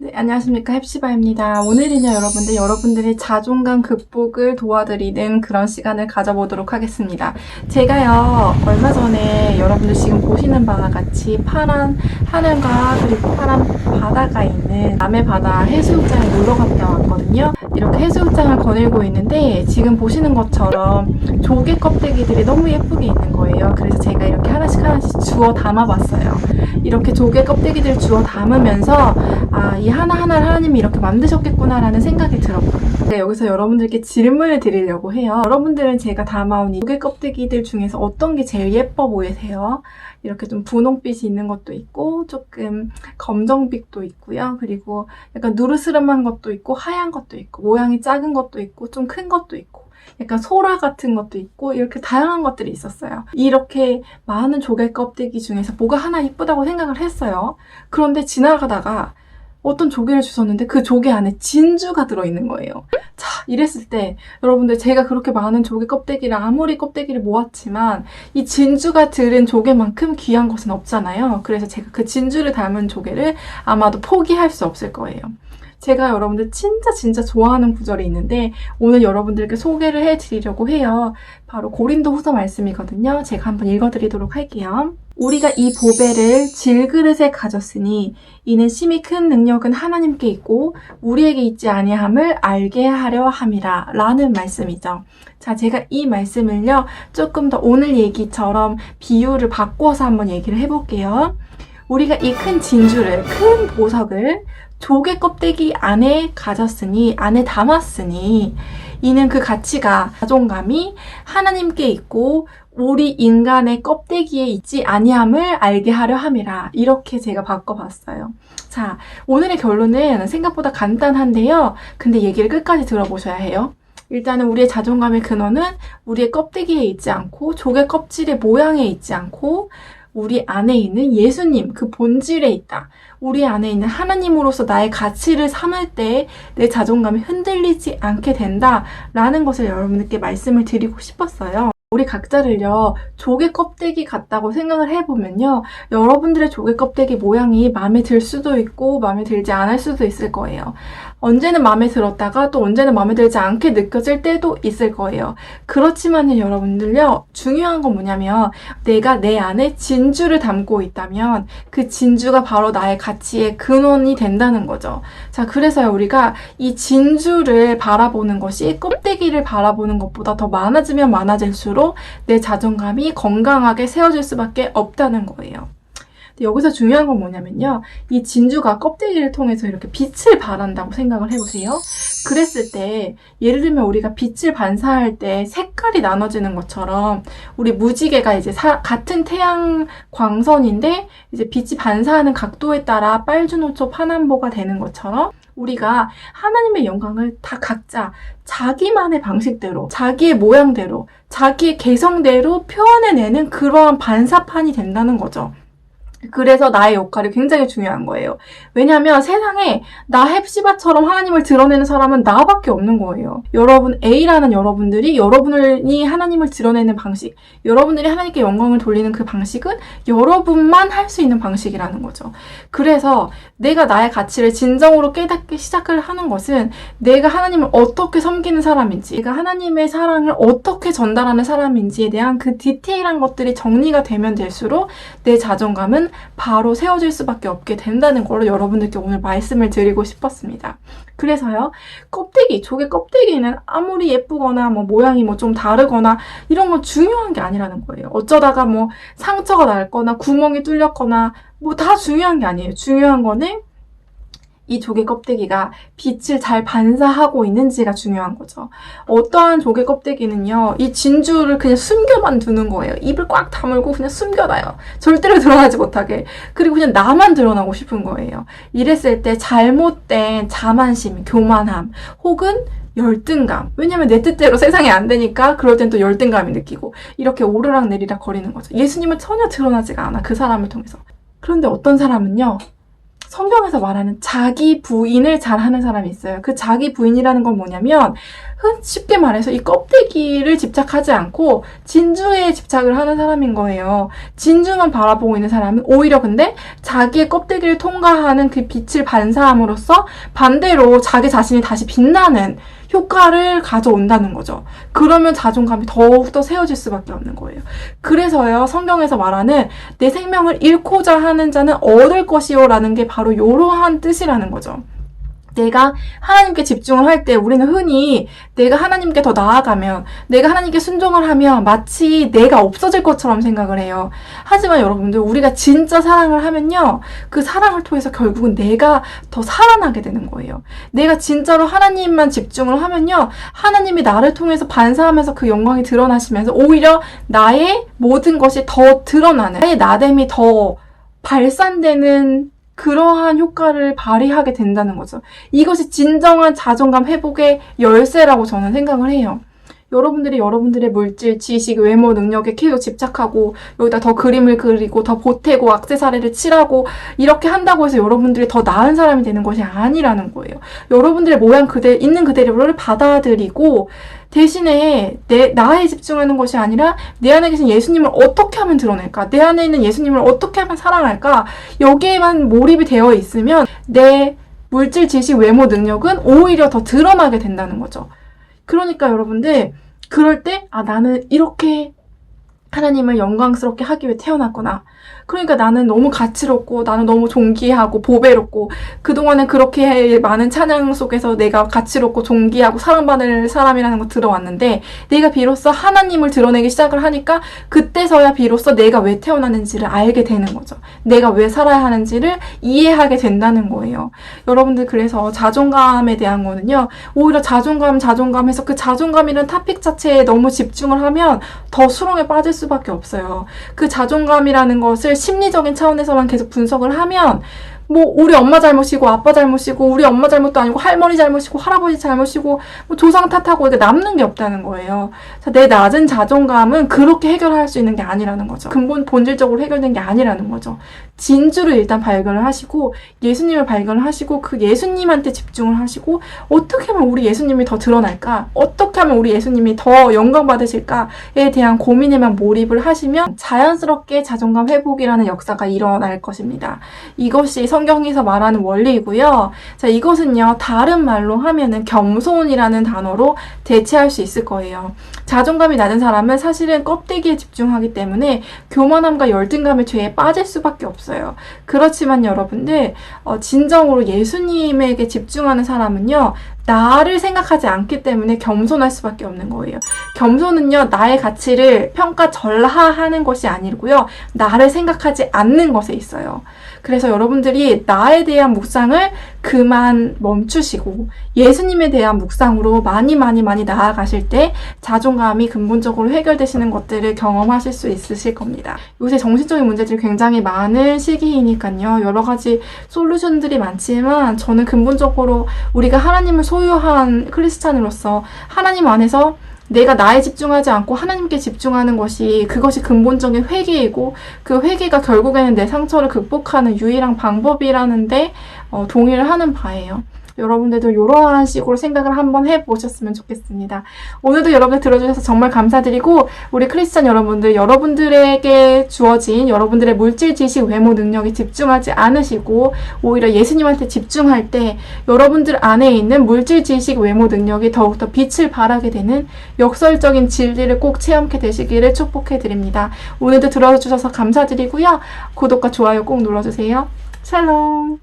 네, 안녕하십니까. 햅시바입니다. 오늘은요, 여러분들의 자존감 극복을 도와드리는 그런 시간을 가져보도록 하겠습니다. 제가요, 얼마 전에 여러분들 지금 보시는 바와 같이 파란 하늘과 그리고 파란 바다가 있는 남해바다 해수욕장에 놀러 갔다 왔거든요. 이렇게 해수욕장을 거닐고 있는데 지금 보시는 것처럼 조개 껍데기들이 너무 예쁘게 있는 거예요. 그래서 제가 이렇게 하나씩 주워 담아봤어요. 이렇게 조개 껍데기들 주워 담으면서 이 하나하나를 하나님이 이렇게 만드셨겠구나라는 생각이 들었거든요. 네, 여기서 여러분들께 질문을 드리려고 해요. 여러분들은 제가 담아온 이 조개 껍데기들 중에서 어떤 게 제일 예뻐 보이세요? 이렇게 좀 분홍빛이 있는 것도 있고 조금 검정빛도 있고요. 그리고 약간 누르스름한 것도 있고 하얀 것도 있고 모양이 작은 것도 있고 좀 큰 것도 있고 약간 소라 같은 것도 있고 이렇게 다양한 것들이 있었어요. 이렇게 많은 조개 껍데기 중에서 뭐가 하나 이쁘다고 생각을 했어요. 그런데 지나가다가 어떤 조개를 주셨는데 그 조개 안에 진주가 들어있는 거예요. 자, 이랬을 때 여러분들 제가 그렇게 많은 조개 껍데기를 아무리 껍데기를 모았지만 이 진주가 들은 조개만큼 귀한 것은 없잖아요. 그래서 제가 그 진주를 닮은 조개를 아마도 포기할 수 없을 거예요. 제가 여러분들 진짜 좋아하는 구절이 있는데 오늘 여러분들께 소개를 해드리려고 해요. 바로 고린도후서 말씀이거든요. 제가 한번 읽어드리도록 할게요. 우리가 이 보배를 질그릇에 가졌으니 이는 심히 큰 능력은 하나님께 있고 우리에게 있지 아니함을 알게 하려 함이라 라는 말씀이죠. 자, 제가 이 말씀을요 조금 더 오늘 얘기처럼 비유를 바꿔서 한번 얘기를 해볼게요. 우리가 이 큰 진주를, 큰 보석을 조개 껍데기 안에 가졌으니, 안에 담았으니, 이는 그 가치가, 자존감이 하나님께 있고, 우리 인간의 껍데기에 있지 아니함을 알게 하려 함이라. 이렇게 제가 바꿔봤어요. 자, 오늘의 결론은 생각보다 간단한데요. 근데 얘기를 끝까지 들어보셔야 해요. 일단은 우리의 자존감의 근원은 우리의 껍데기에 있지 않고, 조개 껍질의 모양에 있지 않고, 우리 안에 있는 예수님, 그 본질에 있다. 우리 안에 있는 하나님으로서 나의 가치를 삼을 때 내 자존감이 흔들리지 않게 된다라는 것을 여러분들께 말씀을 드리고 싶었어요. 우리 각자를요, 조개 껍데기 같다고 생각을 해보면요, 여러분들의 조개 껍데기 모양이 마음에 들 수도 있고 마음에 들지 않을 수도 있을 거예요. 언제는 마음에 들었다가 또 언제는 마음에 들지 않게 느껴질 때도 있을 거예요. 그렇지만은 여러분들요, 중요한 건 뭐냐면 내가 내 안에 진주를 담고 있다면 그 진주가 바로 나의 가치의 근원이 된다는 거죠. 자, 그래서요, 우리가 이 진주를 바라보는 것이 껍데기를 바라보는 것보다 더 많아지면 많아질수록 내 자존감이 건강하게 세워질 수밖에 없다는 거예요. 여기서 중요한 건 뭐냐면요. 이 진주가 껍데기를 통해서 이렇게 빛을 발한다고 생각을 해보세요. 그랬을 때 예를 들면 우리가 빛을 반사할 때 색깔이 나눠지는 것처럼 우리 무지개가 이제 같은 태양 광선인데 이제 빛이 반사하는 각도에 따라 빨주노초 파남보가 되는 것처럼 우리가 하나님의 영광을 다 각자 자기만의 방식대로, 자기의 모양대로, 자기의 개성대로 표현해내는 그러한 반사판이 된다는 거죠. 그래서 나의 역할이 굉장히 중요한 거예요. 왜냐하면 세상에 나 햅시바처럼 하나님을 드러내는 사람은 나밖에 없는 거예요. 여러분 A라는 여러분들이 여러분이 하나님을 드러내는 방식, 여러분들이 하나님께 영광을 돌리는 그 방식은 여러분만 할 수 있는 방식이라는 거죠. 그래서 내가 나의 가치를 진정으로 깨닫기 시작을 하는 것은 내가 하나님을 어떻게 섬기는 사람인지, 내가 하나님의 사랑을 어떻게 전달하는 사람인지에 대한 그 디테일한 것들이 정리가 되면 될수록 내 자존감은 바로 세워질 수밖에 없게 된다는 걸로 여러분들께 오늘 말씀을 드리고 싶었습니다. 그래서요, 조개 껍데기는 아무리 예쁘거나 모양이 좀 다르거나 이런 건 중요한 게 아니라는 거예요. 어쩌다가 상처가 났거나 구멍이 뚫렸거나 다 중요한 게 아니에요. 중요한 거는 이 조개 껍데기가 빛을 잘 반사하고 있는지가 중요한 거죠. 어떠한 조개 껍데기는요, 이 진주를 그냥 숨겨만 두는 거예요. 입을 꽉 다물고 그냥 숨겨놔요. 절대로 드러나지 못하게. 그리고 그냥 나만 드러나고 싶은 거예요. 이랬을 때 잘못된 자만심, 교만함, 혹은 열등감. 왜냐면 내 뜻대로 세상이 안 되니까 그럴 땐 또 열등감이 느끼고 이렇게 오르락 내리락 거리는 거죠. 예수님은 전혀 드러나지가 않아. 그 사람을 통해서. 그런데 어떤 사람은요, 성경에서 말하는 자기 부인을 잘하는 사람이 있어요. 그 자기 부인이라는 건 뭐냐면 쉽게 말해서 이 껍데기를 집착하지 않고 진주에 집착을 하는 사람인 거예요. 진주만 바라보고 있는 사람은 오히려 근데 자기의 껍데기를 통과하는 그 빛을 반사함으로써 반대로 자기 자신이 다시 빛나는 효과를 가져온다는 거죠. 그러면 자존감이 더욱더 세워질 수밖에 없는 거예요. 그래서요, 성경에서 말하는 내 생명을 잃고자 하는 자는 얻을 것이요 라는 게 바로 이러한 뜻이라는 거죠. 내가 하나님께 집중을 할 때 우리는 흔히 내가 하나님께 더 나아가면, 내가 하나님께 순종을 하면 마치 내가 없어질 것처럼 생각을 해요. 하지만 여러분들, 우리가 진짜 사랑을 하면요, 그 사랑을 통해서 결국은 내가 더 살아나게 되는 거예요. 내가 진짜로 하나님만 집중을 하면요, 하나님이 나를 통해서 반사하면서 그 영광이 드러나시면서 오히려 나의 모든 것이 더 드러나는, 나의 나됨이 더 발산되는 그러한 효과를 발휘하게 된다는 거죠. 이것이 진정한 자존감 회복의 열쇠라고 저는 생각을 해요. 여러분들이 여러분들의 물질, 지식, 외모, 능력에 계속 집착하고 여기다 더 그림을 그리고 더 보태고 액세서리를 칠하고 이렇게 한다고 해서 여러분들이 더 나은 사람이 되는 것이 아니라는 거예요. 여러분들의 모양 있는 그대로를 받아들이고 대신에 나에 집중하는 것이 아니라 내 안에 계신 예수님을 어떻게 하면 드러낼까? 내 안에 있는 예수님을 어떻게 하면 사랑할까? 여기에만 몰입이 되어 있으면 내 물질, 지식, 외모, 능력은 오히려 더 드러나게 된다는 거죠. 그러니까 여러분들, 그럴 때, 나는 이렇게 하나님을 영광스럽게 하기 위해 태어났구나. 그러니까 나는 너무 가치롭고 나는 너무 존귀하고 보배롭고 그동안은 그렇게 많은 찬양 속에서 내가 가치롭고 존귀하고 사랑받을 사람이라는 거 들어왔는데 내가 비로소 하나님을 드러내기 시작을 하니까 그때서야 비로소 내가 왜 태어났는지를 알게 되는 거죠. 내가 왜 살아야 하는지를 이해하게 된다는 거예요. 여러분들, 그래서 자존감에 대한 거는요, 오히려 자존감해서 그 자존감이라는 토픽 자체에 너무 집중을 하면 더 수렁에 빠질 수밖에 없어요. 그 자존감이라는 것을 심리적인 차원에서만 계속 분석을 하면 우리 엄마 잘못이고 아빠 잘못이고 우리 엄마 잘못도 아니고 할머니 잘못이고 할아버지 잘못이고 조상 탓하고 이게 남는 게 없다는 거예요. 내 낮은 자존감은 그렇게 해결할 수 있는 게 아니라는 거죠. 본질적으로 해결된 게 아니라는 거죠. 진주를 일단 발견을 하시고 예수님을 발견을 하시고 그 예수님한테 집중을 하시고 어떻게 하면 우리 예수님이 더 드러날까? 어떻게 하면 우리 예수님이 더 영광 받으실까에 대한 고민에만 몰입을 하시면 자연스럽게 자존감 회복이라는 역사가 일어날 것입니다. 이것이 성경에서 말하는 원리이고요. 자, 이것은요, 다른 말로 하면은 겸손이라는 단어로 대체할 수 있을 거예요. 자존감이 낮은 사람은 사실은 껍데기에 집중하기 때문에 교만함과 열등감의 죄에 빠질 수밖에 없어요. 그렇지만 여러분들, 진정으로 예수님에게 집중하는 사람은요, 나를 생각하지 않기 때문에 겸손할 수밖에 없는 거예요. 겸손은요, 나의 가치를 평가절하하는 것이 아니고요, 나를 생각하지 않는 것에 있어요. 그래서 여러분들이 나에 대한 묵상을 그만 멈추시고 예수님에 대한 묵상으로 많이 나아가실 때 자존감이 근본적으로 해결되시는 것들을 경험하실 수 있으실 겁니다. 요새 정신적인 문제들이 굉장히 많은 시기이니까요. 여러 가지 솔루션들이 많지만 저는 근본적으로 우리가 하나님을 소유한 크리스찬으로서 하나님 안에서 내가 나에 집중하지 않고 하나님께 집중하는 그것이 근본적인 회개이고 그 회개가 결국에는 내 상처를 극복하는 유일한 방법이라는데 동의를 하는 바예요. 여러분들도 이러한 식으로 생각을 한번 해보셨으면 좋겠습니다. 오늘도 여러분들 들어주셔서 정말 감사드리고 우리 크리스찬 여러분들, 여러분들에게 주어진 여러분들의 물질, 지식, 외모, 능력에 집중하지 않으시고 오히려 예수님한테 집중할 때 여러분들 안에 있는 물질, 지식, 외모, 능력이 더욱더 빛을 발하게 되는 역설적인 진리를 꼭 체험하게 되시기를 축복해드립니다. 오늘도 들어주셔서 감사드리고요. 구독과 좋아요 꼭 눌러주세요. 샬롬.